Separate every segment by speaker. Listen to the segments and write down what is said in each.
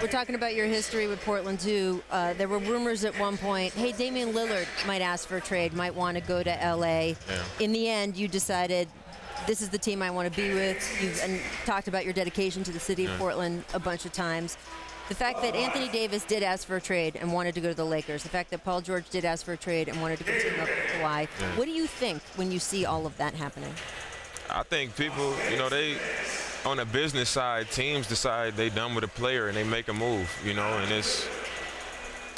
Speaker 1: We're talking about your history with Portland, too. There were rumors at one point, hey, Damian Lillard might ask for a trade, might want to go to L.A.
Speaker 2: Yeah.
Speaker 1: In the end, you decided this is the team I want to be with. You've talked about your dedication to the city of Portland a bunch of times. The fact that Anthony Davis did ask for a trade and wanted to go to the Lakers, the fact that Paul George did ask for a trade and wanted to go team up with Kawhi, what do you think when you see all of that happening?
Speaker 2: I think people, they on the business side, teams decide they done with a player and they make a move, and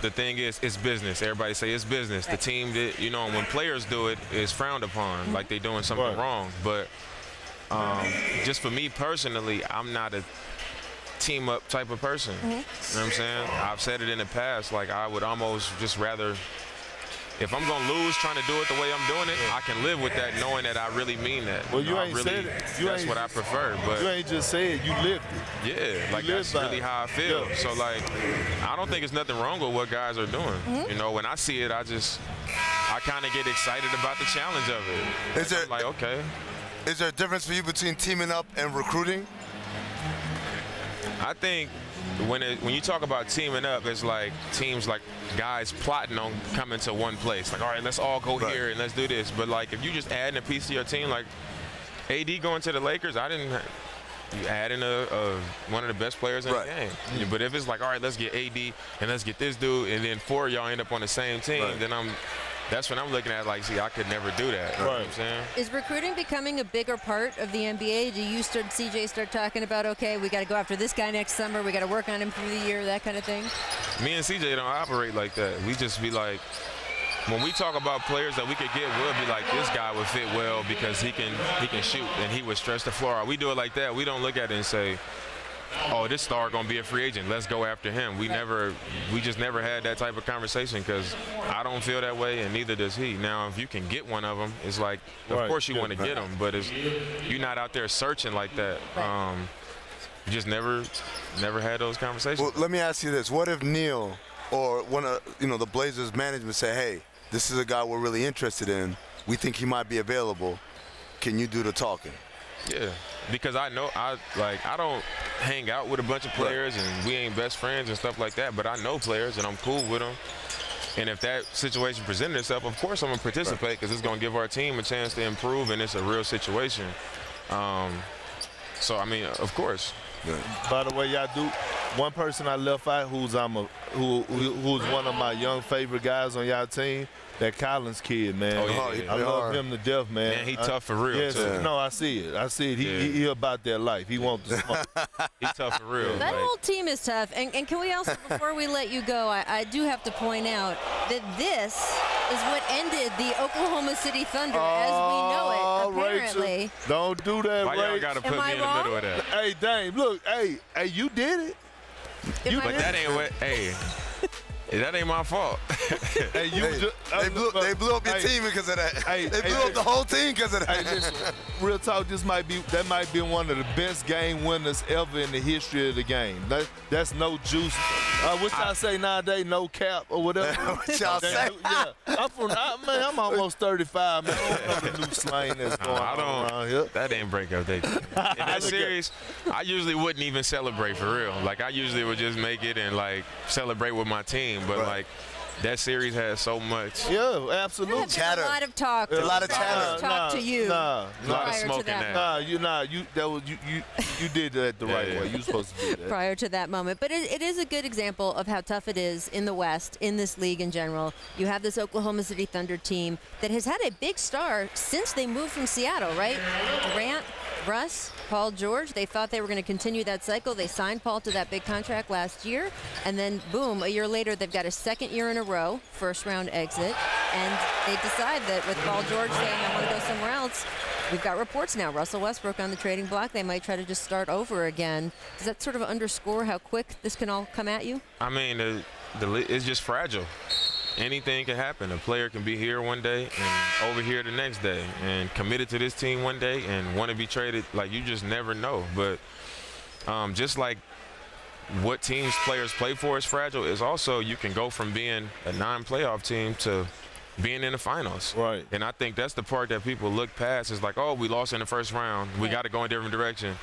Speaker 2: the thing is, it's business. Everybody say it's business.
Speaker 1: Right.
Speaker 2: The team that, when players do it, is frowned upon, like they doing something wrong. But just for me personally, I'm not a team up type of person. You know what I'm saying? I've said it in the past, like I would almost just rather, if I'm gonna lose trying to do it the way I'm doing it, I can live with that knowing that I really mean that.
Speaker 3: Well, you ain't said it.
Speaker 2: That's what I prefer. But
Speaker 3: you ain't just said it, you lived it.
Speaker 2: Yeah, like that's really how I feel.
Speaker 3: Yeah.
Speaker 2: So like, I don't think there's nothing wrong with what guys are doing. When I see it, I kind of get excited about the challenge of it. I'm like, okay.
Speaker 4: Is there a difference for you between teaming up and recruiting?
Speaker 2: I think when you talk about teaming up, it's like teams like guys plotting on coming to one place. Like, all right, let's all go here and let's do this. But like, if you just adding a piece to your team, like AD going to the Lakers, you add in one of the best players in the game. But if it's like, all right, let's get AD and let's get this dude, and then 4 of y'all end up on the same team, then that's when I'm looking at, like, see, I could never do that. You know what I'm saying?
Speaker 1: Is recruiting becoming a bigger part of the NBA? Do you CJ start talking about, okay, we got to go after this guy next summer, we got to work on him through the year, that kind of thing?
Speaker 2: Me and CJ don't operate like that. We just be like, when we talk about players that we could get, we'll be like, this guy would fit well because he can shoot and he would stretch the floor out. We do it like that. We don't look at it and say, oh, this star gonna be a free agent, let's go after him. We just never had that type of conversation because I don't feel that way and neither does he. Now, if you can get one of them, it's like, of course you want to get them, but you're not out there searching like that. You just never had those conversations.
Speaker 4: Well, let me ask you this: what if Neil or one of the Blazers management say, hey, this is a guy we're really interested in, we think he might be available, can you do the talking?
Speaker 2: Yeah, because I know I don't hang out with a bunch of players and we ain't best friends and stuff like that, but I know players and I'm cool with them. And if that situation presented itself, of course I'm going to participate because it's going to give our team a chance to improve and it's a real situation. So, I mean, of course.
Speaker 3: Yeah. By the way, y'all do. One person I left out who's one of my young favorite guys on y'all team, that Collins kid, man.
Speaker 2: Oh, yeah.
Speaker 3: I love him to death, man.
Speaker 2: Man, he tough for real, too.
Speaker 3: No, I see it. He about that life. He wants the smoke.
Speaker 2: He tough for real.
Speaker 1: That whole team is tough. And can we also, before we let you go, I do have to point out that this is what ended the Oklahoma City Thunder as we know it, apparently.
Speaker 3: Rachel, don't do that,
Speaker 2: Why y'all got to put me in the middle of that?
Speaker 3: Hey, Dame, look, hey, you did it.
Speaker 2: But that ain't what, that ain't my fault.
Speaker 4: Hey, they blew up your team because of that. They blew up the whole team because of that.
Speaker 3: Hey, listen, real talk, that might be one of the best game winners ever in the history of the game. That's no juice. What y'all say nowadays? No cap or whatever.
Speaker 4: What y'all say?
Speaker 3: Yeah, I'm almost 35, man. I don't know the new slang that's going on around here.
Speaker 2: That ain't breakup day. In that series, I usually wouldn't even celebrate for real. Like, I usually would just make it and, like, celebrate with my team. But, like, that series has so much.
Speaker 3: Yeah, absolutely.
Speaker 1: Chatter. A lot of talk.
Speaker 4: A lot of chatter.
Speaker 1: Talk to you.
Speaker 2: A lot of smoke in that.
Speaker 3: You did that the right way. You were supposed to do that.
Speaker 1: Prior to that moment. But it is a good example of how tough it is in the West, in this league in general. You have this Oklahoma City Thunder team that has had a big star since they moved from Seattle, right? Durant, Russ, Paul George. They thought they were going to continue that cycle. They signed Paul to that big contract last year. And then, boom, a year later, they've got a second year in a row, first-round exit. And they decide that with Paul George saying, I want to go somewhere else, we've got reports now. Russell Westbrook on the trading block. They might try to just start over again. Does that sort of underscore how quick this can all come at you? I
Speaker 2: mean, it's just fragile. Anything can happen. A player can be here one day and over here the next day and committed to this team one day and want to be traded. Like, you just never know. But just like what teams players play for is fragile, is also you can go from being a non-playoff team to being in the finals.
Speaker 3: Right.
Speaker 2: And I think that's the part that people look past is like, oh, we lost in the first round. We got to go in a different direction.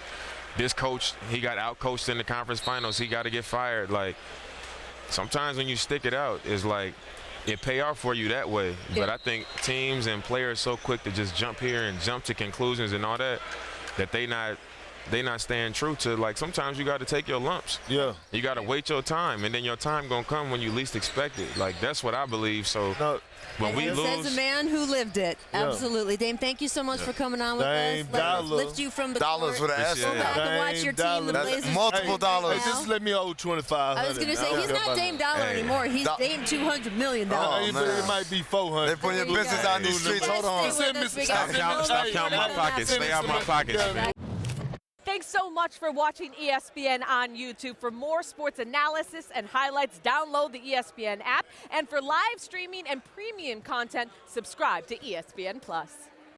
Speaker 2: this coach, he got out-coached in the conference finals. He got to get fired. Like, sometimes when you stick it out, it's like it pay off for you that way.
Speaker 1: Yeah.
Speaker 2: But I think teams and players so quick to just jump here and jump to conclusions and all that, that they not staying true to, like, sometimes you got to take your lumps.
Speaker 3: Yeah.
Speaker 2: You got to wait your time, and then your time going to come when you least expect it. Like, that's what I believe. So when we
Speaker 1: Says
Speaker 2: lose.
Speaker 1: a man who lived it.
Speaker 3: Yeah.
Speaker 1: Absolutely. Dame, thank you so much for coming on with
Speaker 3: Dame
Speaker 1: us. Let us
Speaker 3: Dollar.
Speaker 1: lift you from the
Speaker 4: Dollars
Speaker 1: court.
Speaker 4: with an S.
Speaker 1: Go back and watch your team, the
Speaker 3: Dame
Speaker 1: Blazers.
Speaker 4: That's multiple dollars.
Speaker 3: Hey, just let me owe 2,500.
Speaker 1: I was going to say, he's not Dame Dollar
Speaker 2: Hey.
Speaker 1: anymore. He's Dame $200 million.
Speaker 4: Oh,
Speaker 3: It
Speaker 4: man.
Speaker 3: might be 400.
Speaker 4: They putting your
Speaker 1: There you
Speaker 4: business
Speaker 1: go.
Speaker 4: out in these streets. Hold on.
Speaker 1: Stay with us. We
Speaker 2: Stop
Speaker 1: got
Speaker 2: counting my pockets. Stay out my pockets.
Speaker 5: Thanks so much for watching ESPN on YouTube. For more sports analysis and highlights, download the ESPN app. And for live streaming and premium content, subscribe to ESPN+.